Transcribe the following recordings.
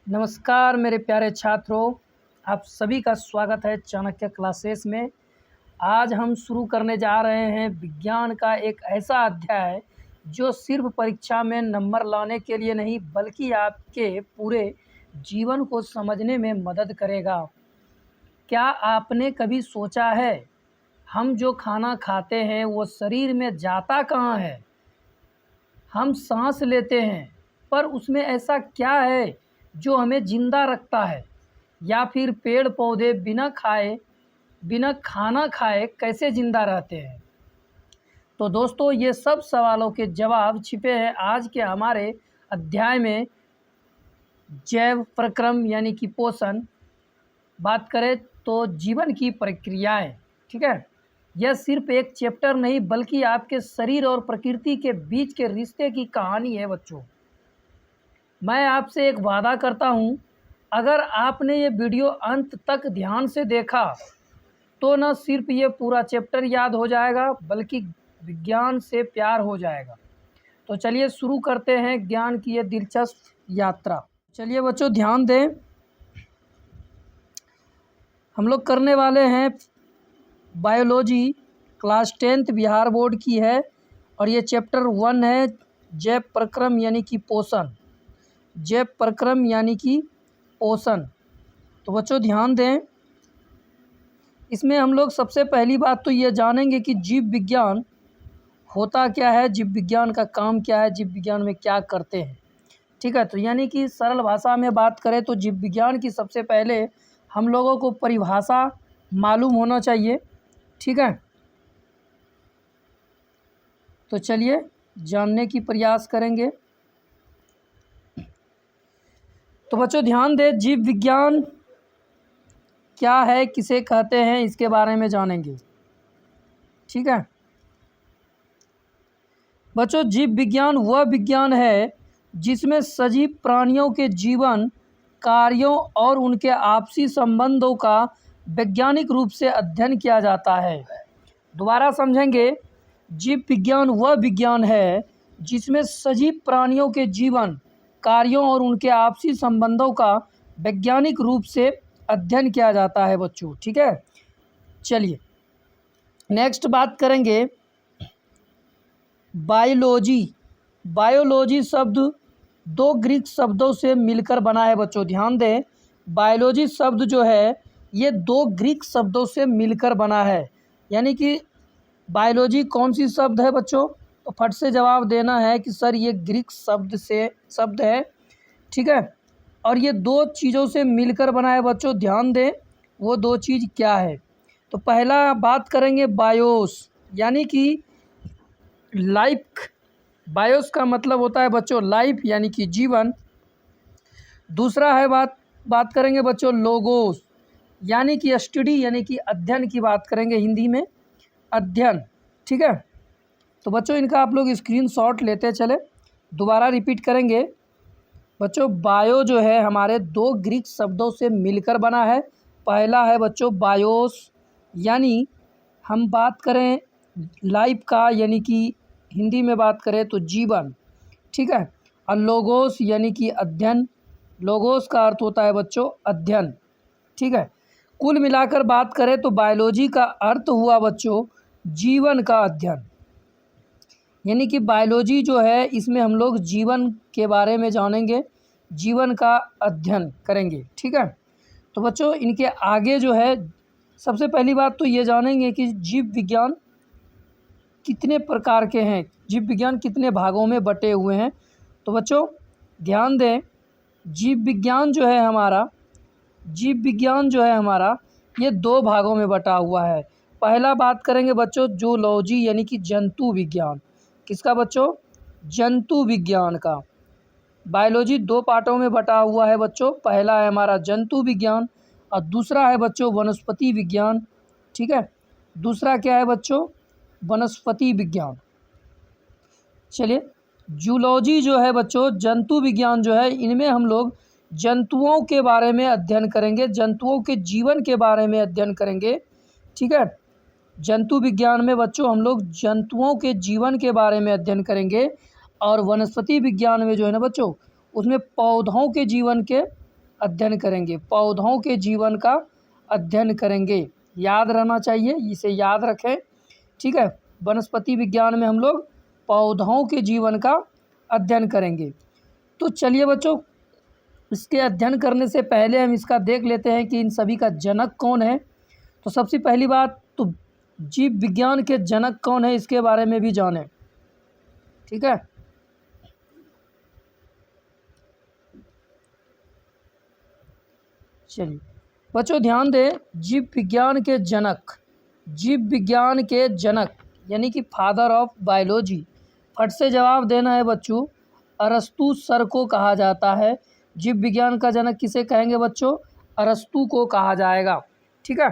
नमस्कार मेरे प्यारे छात्रों, आप सभी का स्वागत है चाणक्य क्लासेस में। आज हम शुरू करने जा रहे हैं विज्ञान का एक ऐसा अध्याय जो सिर्फ परीक्षा में नंबर लाने के लिए नहीं बल्कि आपके पूरे जीवन को समझने में मदद करेगा। क्या आपने कभी सोचा है हम जो खाना खाते हैं वो शरीर में जाता कहाँ है? हम सांस लेते हैं पर उसमें ऐसा क्या है जो हमें ज़िंदा रखता है? या फिर पेड़ पौधे बिना खाना खाए कैसे ज़िंदा रहते हैं? तो दोस्तों, ये सब सवालों के जवाब छिपे हैं आज के हमारे अध्याय में। जैव प्रक्रम यानी कि पोषण, बात करें तो जीवन की प्रक्रियाएं। ठीक है, यह सिर्फ एक चैप्टर नहीं बल्कि आपके शरीर और प्रकृति के बीच के रिश्ते की कहानी है बच्चों। मैं आपसे एक वादा करता हूँ, अगर आपने ये वीडियो अंत तक ध्यान से देखा तो न सिर्फ ये पूरा चैप्टर याद हो जाएगा बल्कि विज्ञान से प्यार हो जाएगा। तो चलिए शुरू करते हैं ज्ञान की ये दिलचस्प यात्रा। चलिए बच्चों ध्यान दें, हम लोग करने वाले हैं biology, class 10th Bihar board की है और ये चैप्टर 1 है जैव प्रक्रम यानी कि पोषण। जैव प्रक्रम यानी कि पोषण। तो बच्चों ध्यान दें, इसमें हम लोग सबसे पहली बात तो ये जानेंगे कि जीव विज्ञान होता क्या है, जीव विज्ञान का काम क्या है, जीव विज्ञान में क्या करते हैं। ठीक है, तो यानी कि सरल भाषा में बात करें तो जीव विज्ञान की सबसे पहले हम लोगों को परिभाषा मालूम होना चाहिए। ठीक है, तो चलिए जानने की प्रयास करेंगे। तो बच्चों ध्यान दें, जीव विज्ञान क्या है, किसे कहते हैं, इसके बारे में जानेंगे। ठीक है बच्चों, जीव विज्ञान वह विज्ञान है जिसमें सजीव प्राणियों के जीवन, कार्यों और उनके आपसी संबंधों का वैज्ञानिक रूप से अध्ययन किया जाता है। दोबारा समझेंगे, जीव विज्ञान वह विज्ञान है जिसमें सजीव प्राणियों के जीवन, कार्यों और उनके आपसी संबंधों का वैज्ञानिक रूप से अध्ययन किया जाता है बच्चों। ठीक है, चलिए नेक्स्ट बात करेंगे बायोलॉजी। बायोलॉजी शब्द 2 ग्रीक शब्दों से मिलकर बना है बच्चों। ध्यान दें, बायोलॉजी शब्द जो है ये 2 ग्रीक शब्दों से मिलकर बना है। यानी कि बायोलॉजी कौन सी शब्द है बच्चों? तो फट से जवाब देना है कि सर ये ग्रीक शब्द है। ठीक है, और ये 2 चीज़ों से मिलकर बना है बच्चों। ध्यान दें वो 2 चीज़ क्या है। तो पहला बात करेंगे बायोस यानी कि लाइफ। बायोस का मतलब होता है बच्चों लाइफ यानी कि जीवन। दूसरा है बात करेंगे बच्चों लोगोस यानी कि स्टडी यानी कि अध्ययन की बात करेंगे, हिंदी में अध्ययन। ठीक है, तो बच्चों इनका आप लोग स्क्रीनशॉट लेते चले। दोबारा रिपीट करेंगे बच्चों, बायो जो है हमारे 2 ग्रीक शब्दों से मिलकर बना है। पहला है बच्चों बायोस यानी हम बात करें लाइफ का यानी कि हिंदी में बात करें तो जीवन। ठीक है, और लोगोस यानी कि अध्ययन। लोगोस का अर्थ होता है बच्चों अध्ययन। ठीक है, कुल मिलाकर बात करें तो बायोलॉजी का अर्थ हुआ बच्चों जीवन का अध्ययन। यानी कि बायोलॉजी जो है इसमें हम लोग जीवन के बारे में जानेंगे, जीवन का अध्ययन करेंगे। ठीक है, तो बच्चों इनके आगे जो है सबसे पहली बात तो ये जानेंगे कि जीव विज्ञान कितने प्रकार के हैं, जीव विज्ञान कितने भागों में बटे हुए हैं। तो बच्चों ध्यान दें, जीव विज्ञान जो है हमारा ये 2 भागों में बटा हुआ है। पहला बात करेंगे बच्चों जूलॉजी यानी कि जंतु विज्ञान। किसका बच्चों? जंतु विज्ञान का। बायोलॉजी 2 पार्टों में बटा हुआ है बच्चों। पहला है हमारा जंतु विज्ञान और दूसरा है बच्चों वनस्पति विज्ञान। ठीक है, दूसरा क्या है बच्चों? वनस्पति विज्ञान। चलिए, जूलॉजी जो है बच्चों, जंतु विज्ञान जो है, इनमें हम लोग जंतुओं के बारे में अध्ययन करेंगे, जंतुओं के जीवन के बारे में अध्ययन करेंगे। ठीक है, जंतु विज्ञान में बच्चों हम लोग जंतुओं के जीवन के बारे में अध्ययन करेंगे और वनस्पति विज्ञान में जो है ना बच्चों उसमें पौधों के जीवन के अध्ययन करेंगे, पौधों के जीवन का अध्ययन करेंगे। याद रहना चाहिए, इसे याद रखें, ठीक है। वनस्पति विज्ञान में हम लोग पौधों के जीवन का अध्ययन करेंगे। तो चलिए बच्चों, इसके अध्ययन करने से पहले हम इसका देख लेते हैं कि इन सभी का जनक कौन है। तो सबसे पहली बात तो जीव विज्ञान के जनक कौन है, इसके बारे में भी जानें, ठीक है। चलिए बच्चों ध्यान दें, जीव विज्ञान के जनक यानी कि फादर ऑफ बायोलॉजी, फट से जवाब देना है बच्चों, अरस्तु सर को कहा जाता है। जीव विज्ञान का जनक किसे कहेंगे बच्चों? अरस्तु को कहा जाएगा, ठीक है।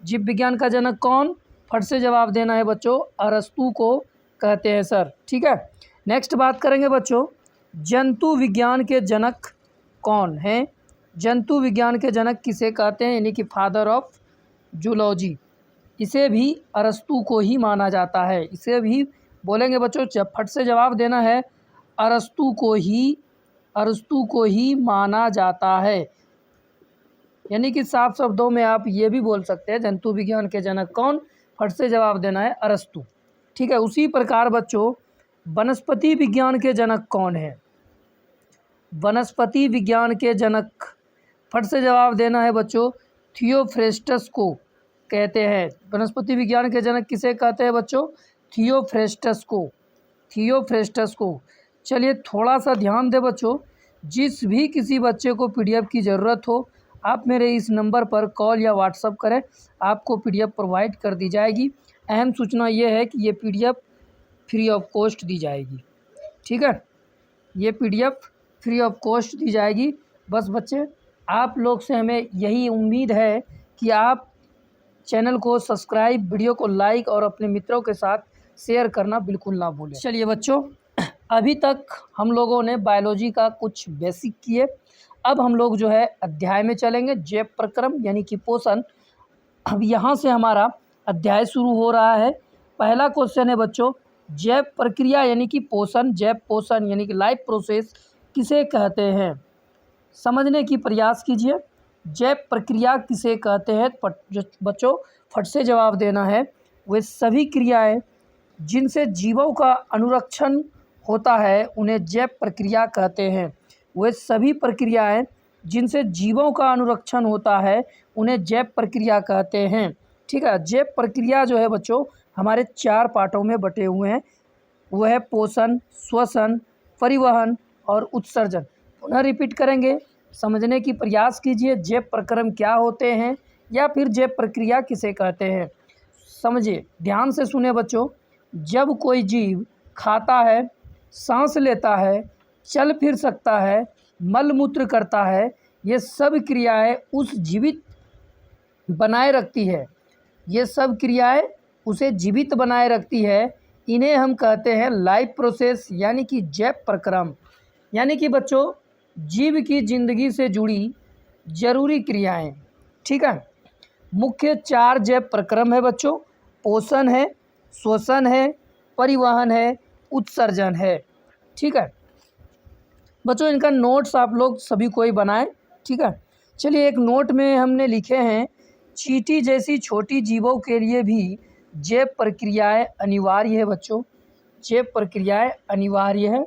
जीव विज्ञान का जनक कौन? फट से जवाब देना है बच्चों, अरस्तु को कहते हैं सर, ठीक है। नेक्स्ट बात करेंगे बच्चों, जंतु विज्ञान के जनक कौन हैं? जंतु विज्ञान के जनक किसे कहते हैं, यानी कि फादर ऑफ जूलॉजी, इसे भी अरस्तु को ही माना जाता है। इसे भी बोलेंगे बच्चों, जब फट से जवाब देना है, अरस्तु को ही माना जाता है। यानी कि साफ शब्दों में आप ये भी बोल सकते हैं, जंतु विज्ञान के जनक कौन? फट से जवाब देना है अरस्तु, ठीक है। उसी प्रकार बच्चों वनस्पति विज्ञान के जनक कौन है? वनस्पति विज्ञान के जनक फट से जवाब देना है बच्चों, थियोफ्रेस्टस को कहते हैं। वनस्पति विज्ञान के जनक किसे कहते हैं बच्चों? थियोफ्रेस्टस को। चलिए थोड़ा सा ध्यान दें बच्चों, जिस भी किसी बच्चे को पीडीएफ की ज़रूरत हो, आप मेरे इस नंबर पर कॉल या व्हाट्सअप करें, आपको पीडीएफ प्रोवाइड कर दी जाएगी। अहम सूचना ये है कि ये पीडीएफ फ्री ऑफ कॉस्ट दी जाएगी, ठीक है। ये पीडीएफ फ्री ऑफ कॉस्ट दी जाएगी। बस बच्चे, आप लोग से हमें यही उम्मीद है कि आप चैनल को सब्सक्राइब, वीडियो को लाइक और अपने मित्रों के साथ शेयर करना बिल्कुल ना भूलें। चलिए बच्चों, अभी तक हम लोगों ने बायोलॉजी का कुछ बेसिक किए। अब हम लोग जो है अध्याय में चलेंगे, जैव प्रक्रम यानी कि पोषण। अब यहाँ से हमारा अध्याय शुरू हो रहा है। पहला क्वेश्चन है बच्चों, जैव प्रक्रिया यानी कि पोषण, जैव पोषण यानी कि लाइफ प्रोसेस किसे कहते हैं? समझने की प्रयास कीजिए। जैव प्रक्रिया किसे कहते हैं? बच्चों फट से जवाब देना है, वे सभी क्रियाएं जिनसे जीवों का अनुरक्षण होता है उन्हें जैव प्रक्रिया कहते हैं। वे सभी प्रक्रियाएं जिनसे जीवों का अनुरक्षण होता है उन्हें जैव प्रक्रिया कहते हैं, ठीक है। जैव प्रक्रिया जो है बच्चों हमारे 4 पार्टों में बटे हुए हैं, वह है पोषण, श्वसन, परिवहन और उत्सर्जन। पुनः रिपीट करेंगे, समझने की प्रयास कीजिए, जैव प्रक्रम क्या होते हैं या फिर जैव प्रक्रिया किसे कहते हैं। समझिए, ध्यान से सुने बच्चों। जब कोई जीव खाता है, सांस लेता है, चल फिर सकता है, मल मूत्र करता है, ये सब क्रियाएं उस जीवित बनाए रखती है, ये सब क्रियाएं उसे जीवित बनाए रखती है। इन्हें हम कहते हैं लाइफ प्रोसेस यानी कि जैव प्रक्रम। यानी कि बच्चों जीव की ज़िंदगी से जुड़ी जरूरी क्रियाएं, ठीक है। मुख्य 4 जैव प्रक्रम है बच्चों, पोषण है, श्वसन है, परिवहन है, उत्सर्जन है, ठीक है। बच्चों इनका नोट्स आप लोग सभी कोई बनाएं, ठीक है। चलिए एक नोट में हमने लिखे हैं, चींटी जैसी छोटी जीवों के लिए भी जैव प्रक्रियाएं अनिवार्य है बच्चों, जैव प्रक्रियाएं अनिवार्य है,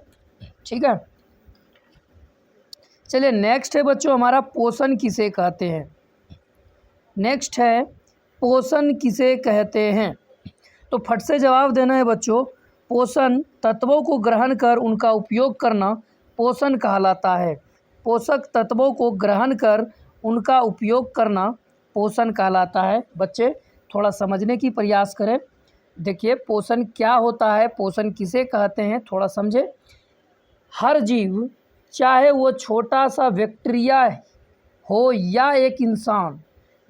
ठीक है। चलिए नेक्स्ट है बच्चों हमारा, पोषण किसे कहते हैं। नेक्स्ट है पोषण किसे कहते हैं, तो फट से जवाब देना है बच्चों, पोषण तत्वों को ग्रहण कर उनका उपयोग करना पोषण कहलाता है। पोषक तत्वों को ग्रहण कर उनका उपयोग करना पोषण कहलाता है। बच्चे थोड़ा समझने की प्रयास करें। देखिए पोषण क्या होता है, पोषण किसे कहते हैं, थोड़ा समझे। हर जीव, चाहे वो छोटा सा बैक्टीरिया हो या एक इंसान,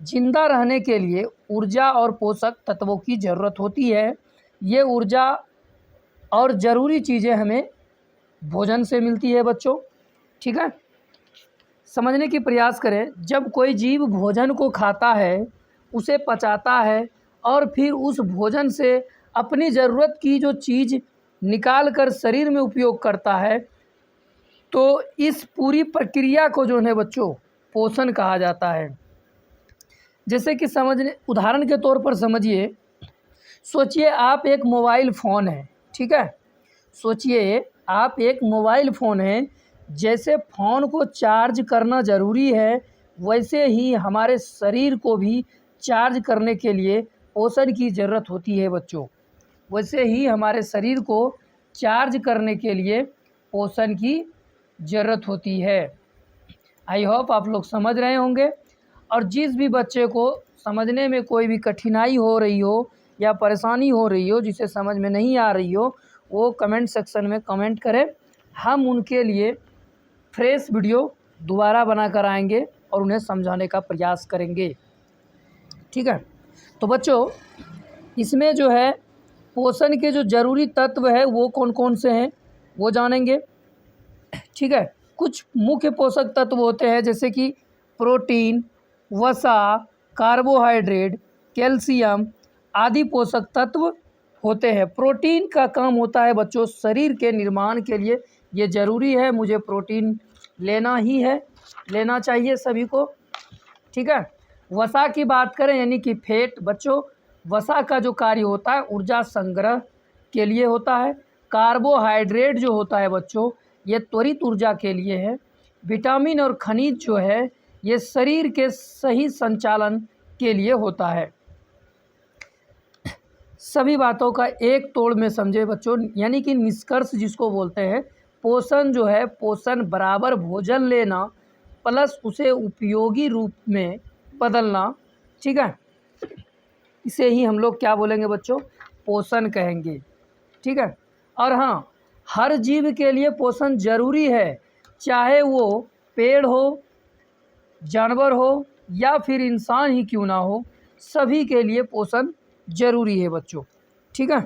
जिंदा रहने के लिए ऊर्जा और पोषक तत्वों की ज़रूरत होती है। ये ऊर्जा और ज़रूरी चीज़ें हमें भोजन से मिलती है बच्चों, ठीक है। समझने की प्रयास करें। जब कोई जीव भोजन को खाता है, उसे पचाता है और फिर उस भोजन से अपनी ज़रूरत की जो चीज़ निकाल कर शरीर में उपयोग करता है, तो इस पूरी प्रक्रिया को जो है बच्चों पोषण कहा जाता है। जैसे कि समझने उदाहरण के तौर पर समझिए, सोचिए आप एक मोबाइल फ़ोन है, ठीक है। सोचिए आप एक मोबाइल फ़ोन है, जैसे फ़ोन को चार्ज करना ज़रूरी है, वैसे ही हमारे शरीर को भी चार्ज करने के लिए पोषण की ज़रूरत होती है बच्चों। वैसे ही हमारे शरीर को चार्ज करने के लिए पोषण की ज़रूरत होती है। आई होप आप लोग समझ रहे होंगे। और जिस भी बच्चे को समझने में कोई भी कठिनाई हो रही हो या परेशानी हो रही हो, जिसे समझ में नहीं आ रही हो, वो कमेंट सेक्शन में कमेंट करें। हम उनके लिए फ्रेश वीडियो दोबारा बना कर आएंगे और उन्हें समझाने का प्रयास करेंगे, ठीक है। तो बच्चों, इसमें जो है पोषण के जो ज़रूरी तत्व है वो कौन कौन से हैं वो जानेंगे, ठीक है। कुछ मुख्य पोषक तत्व होते हैं, जैसे कि प्रोटीन, वसा, कार्बोहाइड्रेट, कैल्शियम आदि पोषक तत्व होते हैं। प्रोटीन का काम होता है बच्चों शरीर के निर्माण के लिए, ये ज़रूरी है, मुझे प्रोटीन लेना ही है, लेना चाहिए सभी को, ठीक है। वसा की बात करें यानी कि फैट, बच्चों वसा का जो कार्य होता है ऊर्जा संग्रह के लिए होता है। कार्बोहाइड्रेट जो होता है बच्चों, ये त्वरित ऊर्जा के लिए है। विटामिन और खनिज जो है ये शरीर के सही संचालन के लिए होता है। सभी बातों का एक तोड़ में समझे बच्चों, यानी कि निष्कर्ष जिसको बोलते हैं, पोषण जो है, पोषण बराबर भोजन लेना प्लस उसे उपयोगी रूप में बदलना, ठीक है। इसे ही हम लोग क्या बोलेंगे बच्चों, पोषण कहेंगे, ठीक है। और हाँ, हर जीव के लिए पोषण ज़रूरी है, चाहे वो पेड़ हो, जानवर हो या फिर इंसान ही क्यों ना हो, सभी के लिए पोषण ज़रूरी है बच्चों, ठीक है।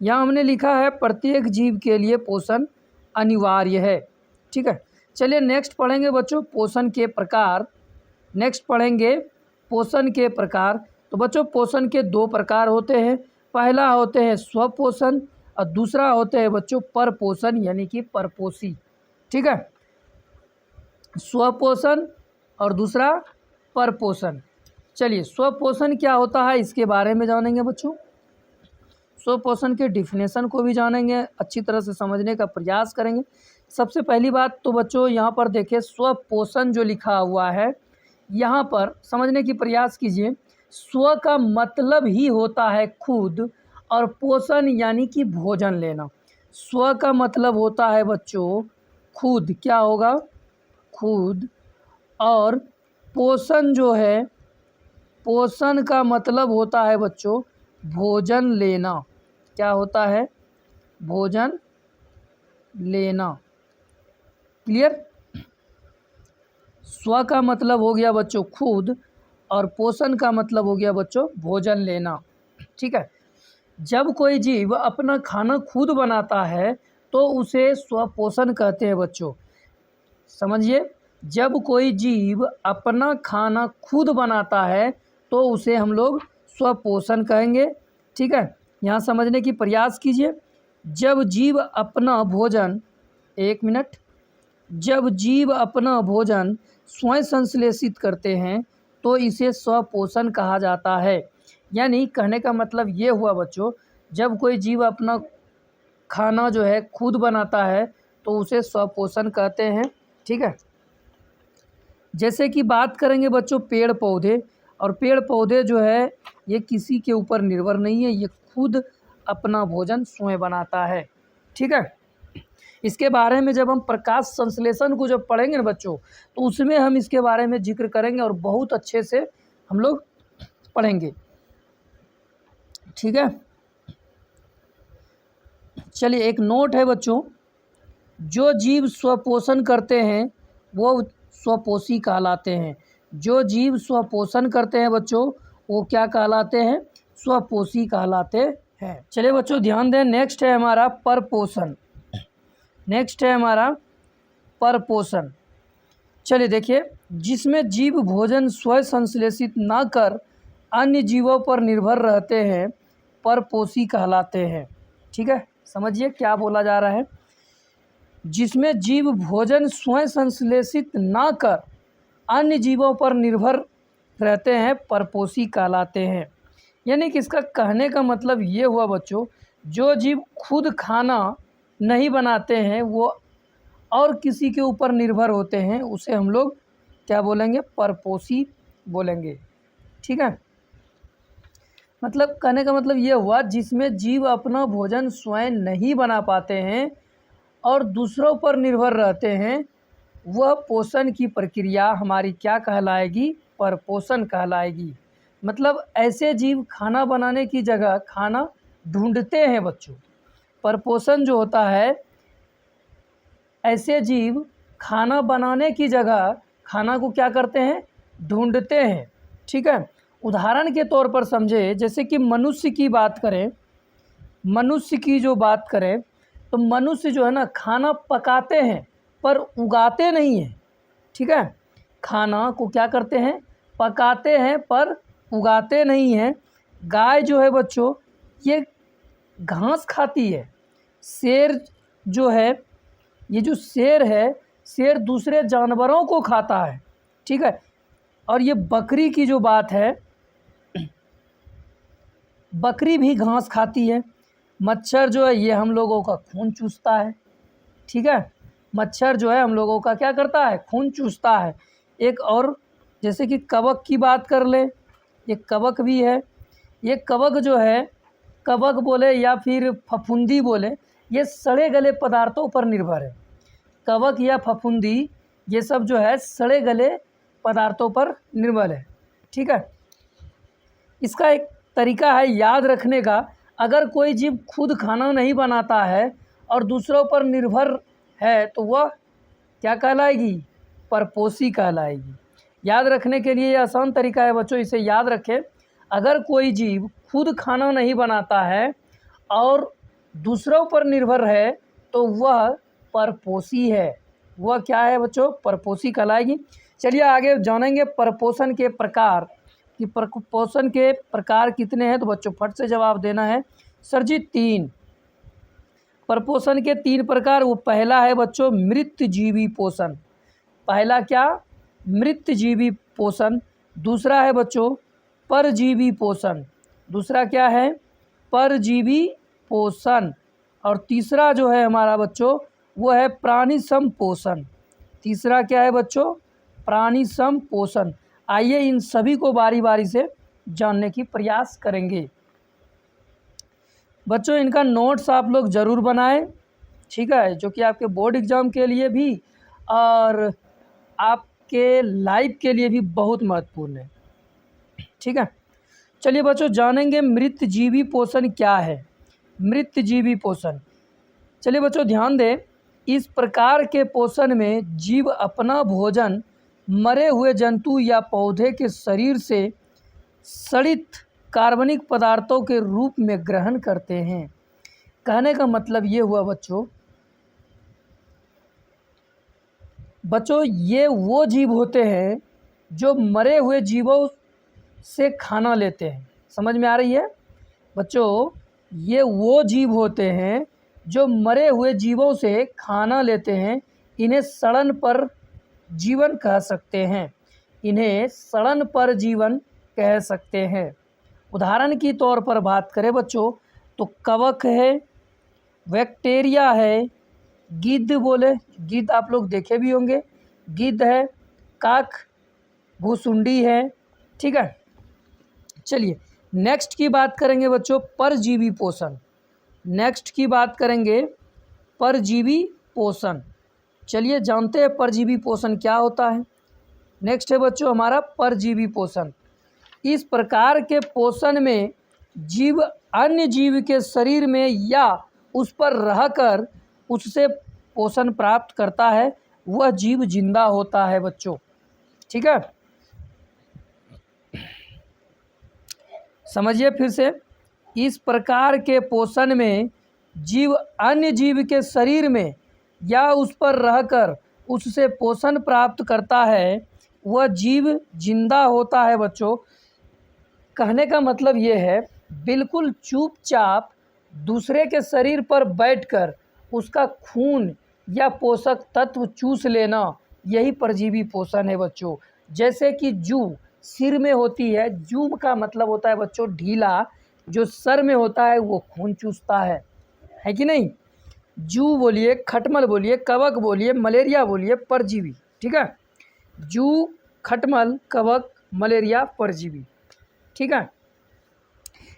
यहाँ हमने लिखा है प्रत्येक जीव के लिए पोषण अनिवार्य है, ठीक है। चलिए नेक्स्ट पढ़ेंगे बच्चों पोषण के प्रकार। नेक्स्ट पढ़ेंगे पोषण के प्रकार। तो बच्चों पोषण के दो प्रकार होते हैं, पहला होते हैं स्वपोषण और दूसरा होते हैं बच्चों परपोषण यानी कि परपोषी, ठीक है। स्वपोषण और दूसरा परपोषण। चलिए स्वपोषण क्या होता है इसके बारे में जानेंगे बच्चों। स्वपोषण के डिफिनेशन को भी जानेंगे, अच्छी तरह से समझने का प्रयास करेंगे। सबसे पहली बात तो बच्चों यहाँ पर देखिए स्वपोषण जो लिखा हुआ है, यहाँ पर समझने की प्रयास कीजिए। स्व का मतलब ही होता है खुद, और पोषण यानी कि भोजन लेना। स्व का मतलब होता है बच्चों खुद, क्या होगा, खुद। और पोषण जो है, पोषण का मतलब होता है बच्चों भोजन लेना। क्या होता है, भोजन लेना। क्लियर। स्व का मतलब हो गया बच्चों खुद और पोषण का मतलब हो गया बच्चों भोजन लेना, ठीक है। जब कोई जीव अपना खाना खुद बनाता है तो उसे स्वपोषण कहते हैं बच्चों। समझिए, जब कोई जीव अपना खाना खुद बनाता है तो उसे हम लोग स्वपोषण कहेंगे, ठीक है। यहाँ समझने की प्रयास कीजिए। जब जीव अपना भोजन, एक मिनट, जब जीव अपना भोजन स्वयं संश्लेषित करते हैं तो इसे स्वपोषण कहा जाता है। यानी कहने का मतलब ये हुआ बच्चों, जब कोई जीव अपना खाना जो है खुद बनाता है तो उसे स्वपोषण कहते हैं, ठीक है। जैसे कि बात करेंगे बच्चों पेड़ पौधे, और पेड़ पौधे जो है ये किसी के ऊपर निर्भर नहीं है, ये खुद अपना भोजन स्वयं बनाता है, ठीक है। इसके बारे में जब हम प्रकाश संश्लेषण को जब पढ़ेंगे ना बच्चों, तो उसमें हम इसके बारे में जिक्र करेंगे और बहुत अच्छे से हम लोग पढ़ेंगे, ठीक है। चलिए एक नोट है बच्चों, जो जीव स्वपोषण करते हैं वो स्वपोषी कहलाते हैं। जो जीव स्वपोषण करते हैं बच्चों वो क्या कहलाते हैं, स्वपोषी कहलाते हैं। चलिए बच्चों ध्यान दें, नेक्स्ट है हमारा परपोषण। नेक्स्ट है हमारा परपोषण। चलिए देखिए, जिसमें जीव भोजन स्वयं संश्लेषित ना कर अन्य जीवों पर निर्भर रहते हैं, परपोषी कहलाते हैं, ठीक है। समझिए क्या बोला जा रहा है। जिसमें जीव भोजन स्वयं संश्लेषित ना कर अन्य जीवों पर निर्भर रहते हैं परपोषी कहलाते हैं। यानी कि इसका कहने का मतलब ये हुआ बच्चों, जो जीव खुद खाना नहीं बनाते हैं वो और किसी के ऊपर निर्भर होते हैं, उसे हम लोग क्या बोलेंगे? परपोषी बोलेंगे। ठीक है, मतलब कहने का मतलब ये हुआ जिसमें जीव अपना भोजन स्वयं नहीं बना पाते हैं और दूसरों पर निर्भर रहते हैं, वह पोषण की प्रक्रिया हमारी क्या कहलाएगी? परपोषण कहलाएगी। मतलब ऐसे जीव खाना बनाने की जगह खाना ढूंढते हैं बच्चों। परपोषण जो होता है, ऐसे जीव खाना बनाने की जगह खाना को क्या करते हैं? ढूंढते हैं। ठीक है, उदाहरण के तौर पर समझे, जैसे कि मनुष्य की बात करें, मनुष्य की जो बात करें तो मनुष्य जो है ना खाना पकाते हैं पर उगाते नहीं हैं। ठीक है, खाना को क्या करते हैं? पकाते हैं पर उगाते नहीं हैं। गाय जो है बच्चों ये घास खाती है। शेर जो है, ये जो शेर है, शेर दूसरे जानवरों को खाता है। ठीक है, और ये बकरी की जो बात है, बकरी भी घास खाती है। मच्छर जो है ये हम लोगों का खून चूसता है। ठीक है, मच्छर जो है हम लोगों का क्या करता है? खून चूसता है। एक और जैसे कि कवक की बात कर ले, ये कवक भी है। ये कवक जो है, कवक बोले या फिर फफूंदी बोले, ये सड़े गले पदार्थों पर निर्भर है। कवक या फफूंदी ये सब जो है सड़े गले पदार्थों पर निर्भर है। ठीक है, इसका एक तरीका है याद रखने का, अगर कोई जीव खुद खाना नहीं बनाता है और दूसरों पर निर्भर है तो वह क्या कहलाएगी? परपोषी कहलाएगी। याद रखने के लिए ये आसान तरीका है बच्चों, इसे याद रखें। अगर कोई जीव खुद खाना नहीं बनाता है और दूसरों पर निर्भर है तो वह परपोषी है। वह क्या है बच्चों? परपोषी कहलाएगी। चलिए आगे जानेंगे परपोषण के प्रकार, कि परपोषण के प्रकार कितने हैं। तो बच्चों फट से जवाब देना है। सर जी 3 परपोषण के 3 प्रकार। वो पहला है बच्चों मृतजीवी पोषण। पहला क्या? मृतजीवी पोषण। दूसरा है बच्चों परजीवी पोषण। दूसरा क्या है? परजीवी पोषण। और तीसरा जो है हमारा बच्चों वो है प्राणी संपोषण। तीसरा क्या है बच्चों? प्राणी संपोषण। आइए इन सभी को बारी बारी से जानने की प्रयास करेंगे। बच्चों इनका नोट्स आप लोग ज़रूर बनाएं। ठीक है, जो कि आपके बोर्ड एग्ज़ाम के लिए भी और आपके लाइफ के लिए भी बहुत महत्वपूर्ण है। ठीक है, चलिए बच्चों जानेंगे मृतजीवी पोषण क्या है। मृतजीवी पोषण, चलिए बच्चों ध्यान दें। इस प्रकार के पोषण में जीव अपना भोजन मरे हुए जंतु या पौधे के शरीर से सड़ित कार्बनिक पदार्थों के रूप में ग्रहण करते हैं। कहने का मतलब ये हुआ बच्चों ये वो जीव होते हैं जो मरे हुए जीवों से खाना लेते हैं। समझ में आ रही है बच्चों? ये वो जीव होते हैं जो मरे हुए जीवों से खाना लेते हैं। इन्हें सड़न पर जीवन कह सकते हैं। इन्हें सड़न पर जीवन कह सकते हैं। उदाहरण की तौर पर बात करें बच्चों तो कवक है, बैक्टीरिया है, गिद्ध बोले, गिद्ध आप लोग देखे भी होंगे, गिद्ध है, काक, भूसुंडी है। ठीक है, चलिए नेक्स्ट की बात करेंगे बच्चों परजीवी पोषण। नेक्स्ट की बात करेंगे परजीवी पोषण। चलिए जानते हैं परजीवी पोषण क्या होता है। नेक्स्ट है बच्चों हमारा परजीवी पोषण। इस प्रकार के पोषण में जीव अन्य जीव के शरीर में या उस पर रहकर उससे पोषण प्राप्त करता है, वह जीव जिंदा होता है बच्चों। ठीक है, समझिए फिर से। इस प्रकार के पोषण में जीव अन्य जीव के शरीर में या उस पर रहकर उससे पोषण प्राप्त करता है, वह जीव जिंदा होता है बच्चों। कहने का मतलब ये है बिल्कुल चुपचाप दूसरे के शरीर पर बैठकर उसका खून या पोषक तत्व चूस लेना, यही परजीवी पोषण है बच्चों। जैसे कि जू सिर में होती है, जू का मतलब होता है बच्चों ढीला, जो सर में होता है वो खून चूसता है कि नहीं। जू बोलिए, खटमल बोलिए, कवक बोलिए, मलेरिया बोलिए, परजीवी। ठीक है, जू, खटमल, कवक, मलेरिया, परजीवी। ठीक है,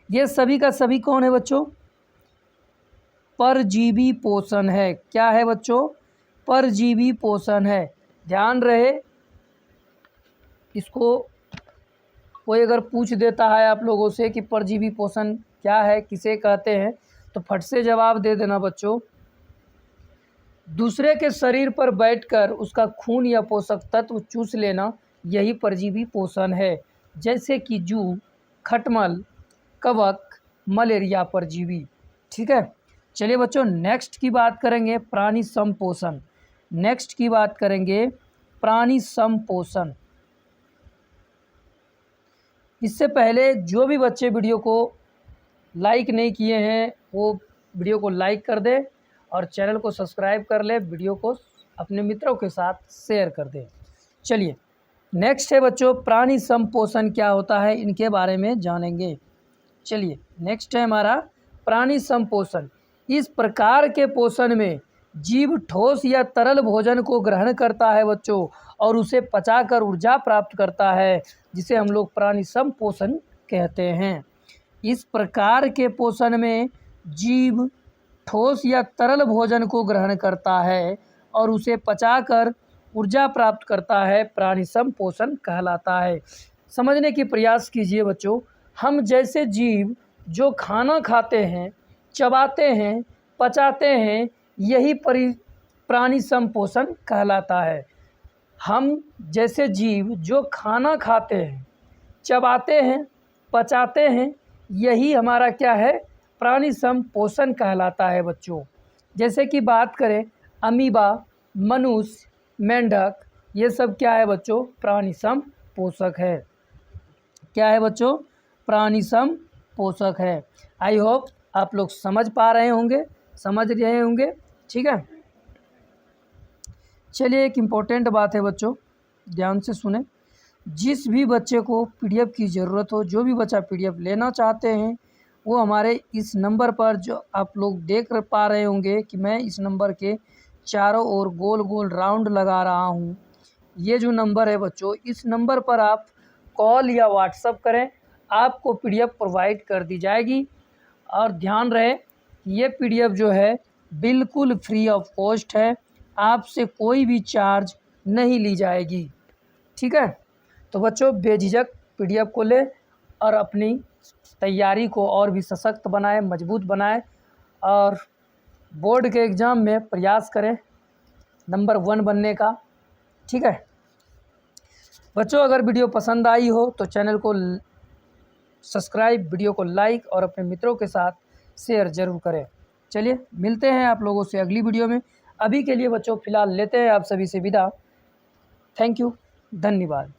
ये सभी का सभी कौन है बच्चों? परजीवी पोषण है। क्या है बच्चों? परजीवी पोषण है। ध्यान रहे, इसको कोई अगर पूछ देता है आप लोगों से कि परजीवी पोषण क्या है, किसे कहते हैं, तो फट से जवाब दे देना बच्चों। दूसरे के शरीर पर बैठकर उसका खून या पोषक तत्व चूस लेना, यही परजीवी पोषण है। जैसे कि जू, खटमल, कवक, मलेरिया, परजीवी। ठीक है, चलिए बच्चों नेक्स्ट की बात करेंगे प्राणी संपोषण। नेक्स्ट की बात करेंगे प्राणी संपोषण। इससे पहले जो भी बच्चे वीडियो को लाइक नहीं किए हैं वो वीडियो को लाइक कर दें और चैनल को सब्सक्राइब कर ले, वीडियो को अपने मित्रों के साथ शेयर कर दें। चलिए नेक्स्ट है बच्चों प्राणी संपोषण क्या होता है, इनके बारे में जानेंगे। चलिए नेक्स्ट है हमारा प्राणी संपोषण। इस प्रकार के पोषण में जीव ठोस या तरल भोजन को ग्रहण करता है बच्चों और उसे पचाकर ऊर्जा प्राप्त करता है, जिसे हम लोग प्राणी संपोषण कहते हैं। इस प्रकार के पोषण में जीव ठोस या तरल भोजन को ग्रहण करता है और उसे पचाकर ऊर्जा प्राप्त करता है, प्राणी संपोषण कहलाता है। समझने की प्रयास कीजिए बच्चों, हम जैसे जीव जो खाना खाते हैं, चबाते हैं, पचाते हैं, यही प्राणी संपोषण कहलाता है। हम जैसे जीव जो खाना खाते हैं, चबाते हैं, पचाते हैं, यही हमारा क्या है, प्राणी संपोषण कहलाता है बच्चों। जैसे कि बात करें अमीबा, मनुष्य, मेंढक, ये सब क्या है बच्चों, प्राणी संपोषक है। क्या है बच्चों, प्राणी संपोषक है। आई होप आप लोग समझ पा रहे होंगे, समझ रहे होंगे। ठीक है, चलिए एक इम्पोर्टेंट बात है बच्चों, ध्यान से सुने। जिस भी बच्चे को पीडीएफ की ज़रूरत हो, जो भी बच्चा पीडीएफ लेना चाहते हैं, वो हमारे इस नंबर पर, जो आप लोग देख पा रहे होंगे कि मैं इस नंबर के चारों ओर गोल गोल राउंड लगा रहा हूँ, ये जो नंबर है बच्चों, इस नंबर पर आप कॉल या व्हाट्सअप करें, आपको पीडीएफ प्रोवाइड कर दी जाएगी। और ध्यान रहे ये पीडीएफ जो है बिल्कुल फ्री ऑफ कॉस्ट है, आपसे कोई भी चार्ज नहीं ली जाएगी। ठीक है, तो बच्चों बेझिझक पीडीएफ को ले और अपनी तैयारी को और भी सशक्त बनाएं, मजबूत बनाएं और बोर्ड के एग्ज़ाम में प्रयास करें नंबर 1 बनने का। ठीक है बच्चों, अगर वीडियो पसंद आई हो तो चैनल को सब्सक्राइब, वीडियो को लाइक और अपने मित्रों के साथ शेयर ज़रूर करें। चलिए मिलते हैं आप लोगों से अगली वीडियो में। अभी के लिए बच्चों फ़िलहाल लेते हैं आप सभी से विदा। थैंक यू, धन्यवाद।